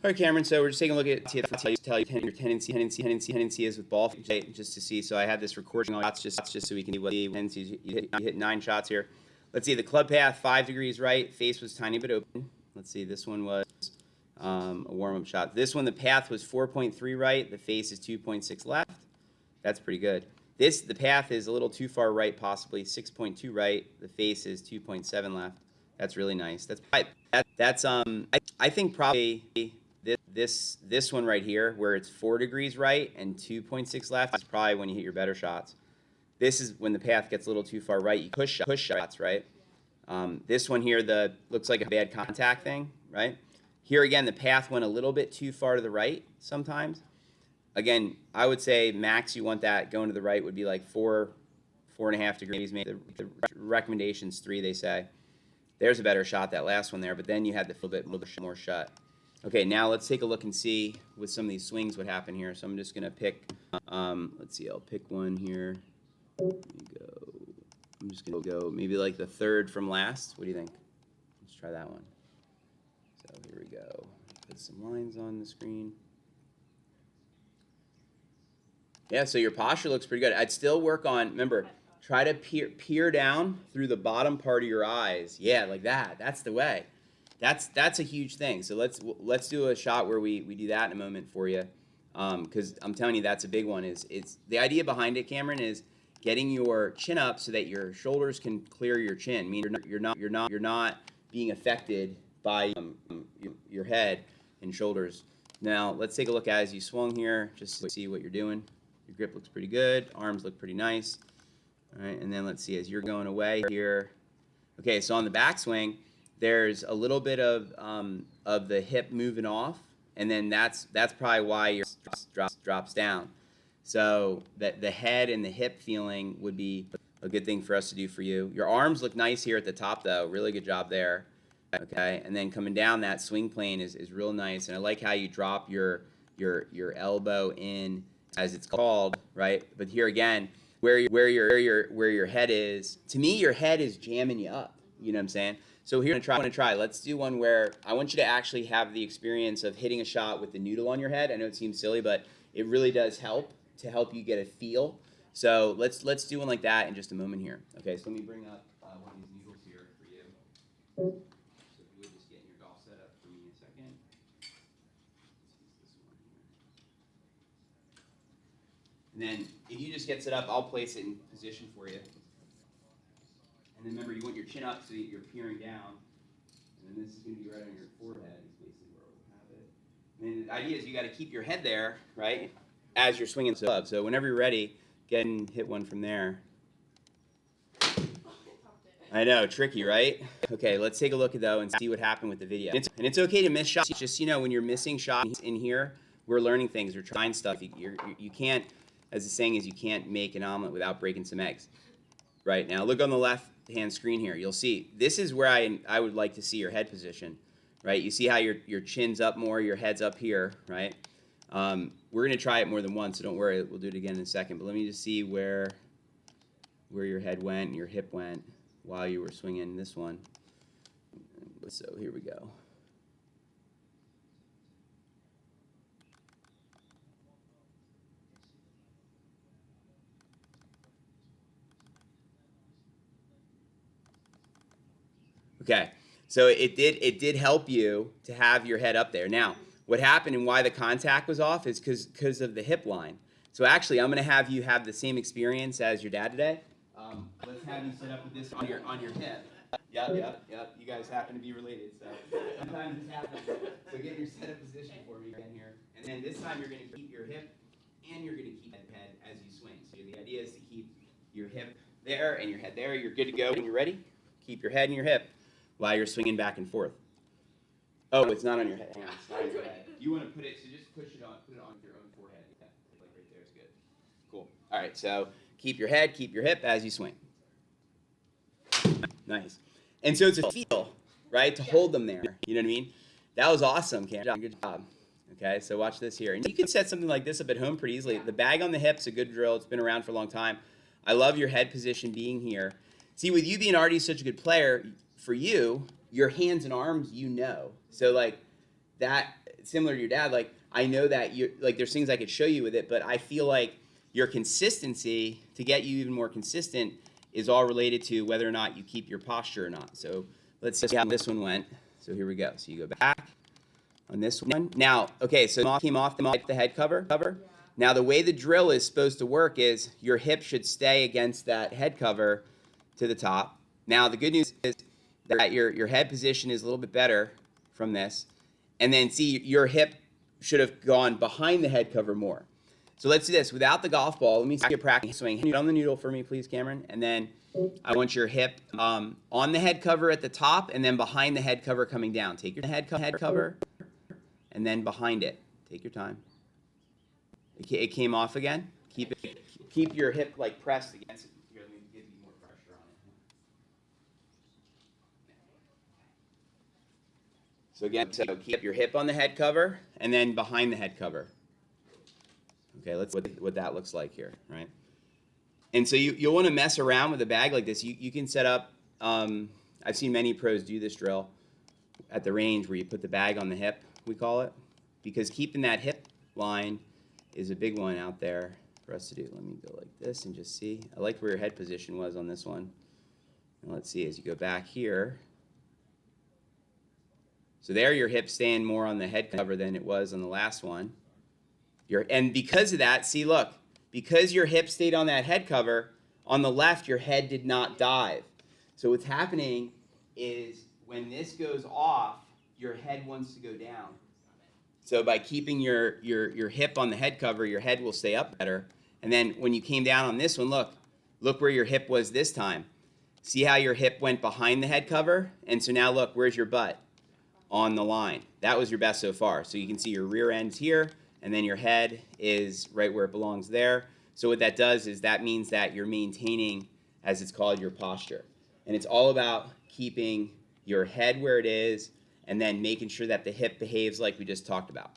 All right, Cameron. So we're just taking a look at tell you your tendency is with ball just to see. So I have this recording on shots just so we can see what the tendencies. You hit 9 shots here. Let's see the club path 5 degrees right. Face was tiny bit open. Let's see. This one was a warm up shot. This one the path was 4.3 right. The face is 2.6 left. That's pretty good. The path is a little too far right, possibly 6.2 right. The face is 2.7 left. That's really nice. I think probably this one right here, where it's 4 degrees right and 2.6 left, is probably when you hit your better shots. This is when the path gets a little too far right. You push shots, right? This one here, looks like a bad contact thing, right? Here again, the path went a little bit too far to the right sometimes. Again, I would say max you want that going to the right would be like 4.5 degrees. Maybe the recommendation's 3, they say. There's a better shot, that last one there, but then you had the little bit more shut. Okay, now let's take a look and see with some of these swings what happened here. So I'm just gonna pick. Let's see. I'll pick one here. There you go. I'm just gonna go maybe like the 3rd from last. What do you think? Let's try that one. So here we go. Put some lines on the screen. Yeah, so your posture looks pretty good. I'd still work on, remember, try to peer down through the bottom part of your eyes. Yeah, like that. That's the way. That's a huge thing. So let's do a shot where we do that in a moment for you, because I'm telling you that's a big one. It's the idea behind it, Cameron, is getting your chin up so that your shoulders can clear your chin. I mean, you're not being affected by your head and shoulders. Now let's take a look as you swung here, just to see what you're doing. Your grip looks pretty good. Arms look pretty nice. All right, and then let's see as you're going away here. Okay, so on the backswing, there's a little bit of the hip moving off, and then that's probably why your drops down. So that the head and the hip feeling would be a good thing for us to do for you. Your arms look nice here at the top, though. Really good job there. Okay, and then coming down that swing plane is real nice, and I like how you drop your elbow in, as it's called, right? But here again, where your head is, to me, your head is jamming you up. You know what I'm saying? So here, I want to try. Let's do one where I want you to actually have the experience of hitting a shot with the noodle on your head. I know it seems silly, but it really does help you get a feel. So let's do one like that in just a moment here. Okay, so let me bring up one of these noodles here for you. So if you would just get your golf set up for me a second. And then if you just get set up, I'll place it in position for you. And then remember, you want your chin up so that you're peering down. And then this is going to be right on your forehead, is basically where we'll have it. And the idea is you got to keep your head there, right, as you're swinging the club. So whenever you're ready, get and hit one from there. I know, tricky, right? Okay, let's take a look, though, and see what happened with the video. And it's okay to miss shots. Just, when you're missing shots in here, we're learning things. We're trying stuff. You can't, as the saying is, you can't make an omelet without breaking some eggs. Right, now look on the left-hand screen here. You'll see, this is where I would like to see your head position, right? You see how your chin's up more, your head's up here, right? We're going to try it more than once, so don't worry. We'll do it again in a second. But let me just see where your head went and your hip went while you were swinging this one. So here we go. Okay, so it did help you to have your head up there. Now, what happened and why the contact was off is because of the hip line. So actually, I'm going to have you have the same experience as your dad today. Let's have you set up with this on your hip. Yep. You guys happen to be related, so sometimes this happens. So get your setup position for me again here, and then this time you're going to keep your hip and you're going to keep that head as you swing. So the idea is to keep your hip there and your head there. You're good to go when you're ready. Keep your head and your hip while you're swinging back and forth. Oh, it's not on your head. Hang on, it's not on your head. You want to put it, so just put it on your own forehead. Yeah, like right there is good. Cool. All right, so keep your head, keep your hip as you swing. Nice. And so it's a feel, right, to hold them there. You know what I mean? That was awesome, Cam. Good job. Okay, so watch this here. And you can set something like this up at home pretty easily. The bag on the hip's a good drill. It's been around for a long time. I love your head position being here. See, with you being already such a good player, for you, your hands and arms, So like, that similar to your dad, like I know that you like there's things I could show you with it, but I feel like your consistency to get you even more consistent is all related to whether or not you keep your posture or not. So let's see how this one went. So here we go. So you go back on this one. Now, okay, so it came off the head cover. Now the way the drill is supposed to work is your hip should stay against that head cover to the top. Now the good news is that your head position is a little bit better from this. And then see, your hip should have gone behind the head cover more. So let's do this. Without the golf ball, let me see you practice swing. Hit on the noodle for me, please, Cameron. And then I want your hip on the head cover at the top and then behind the head cover coming down. Take your head cover and then behind it. Take your time. It came off again. Keep your hip like pressed against it. Here, let me give you more pressure on it. So again, so keep your hip on the head cover and then behind the head cover. Okay, let's see what that looks like here, right? And so you'll want to mess around with a bag like this. You can set up. I've seen many pros do this drill at the range where you put the bag on the hip, we call it, because keeping that hip line is a big one out there for us to do. Let me go like this and just see. I liked where your head position was on this one. And let's see as you go back here. So there your hip's staying more on the head cover than it was on the last one. And because of that, see, look, because your hip stayed on that head cover, on the left your head did not dive. So what's happening is when this goes off, your head wants to go down. So by keeping your hip on the head cover, your head will stay up better. And then when you came down on this one, look where your hip was this time. See how your hip went behind the head cover? And so now look, where's your butt? On the line. That was your best so far. So you can see your rear end's here, and then your head is right where it belongs there. So what that does is that means that you're maintaining, as it's called, your posture. And it's all about keeping your head where it is and then making sure that the hip behaves like we just talked about.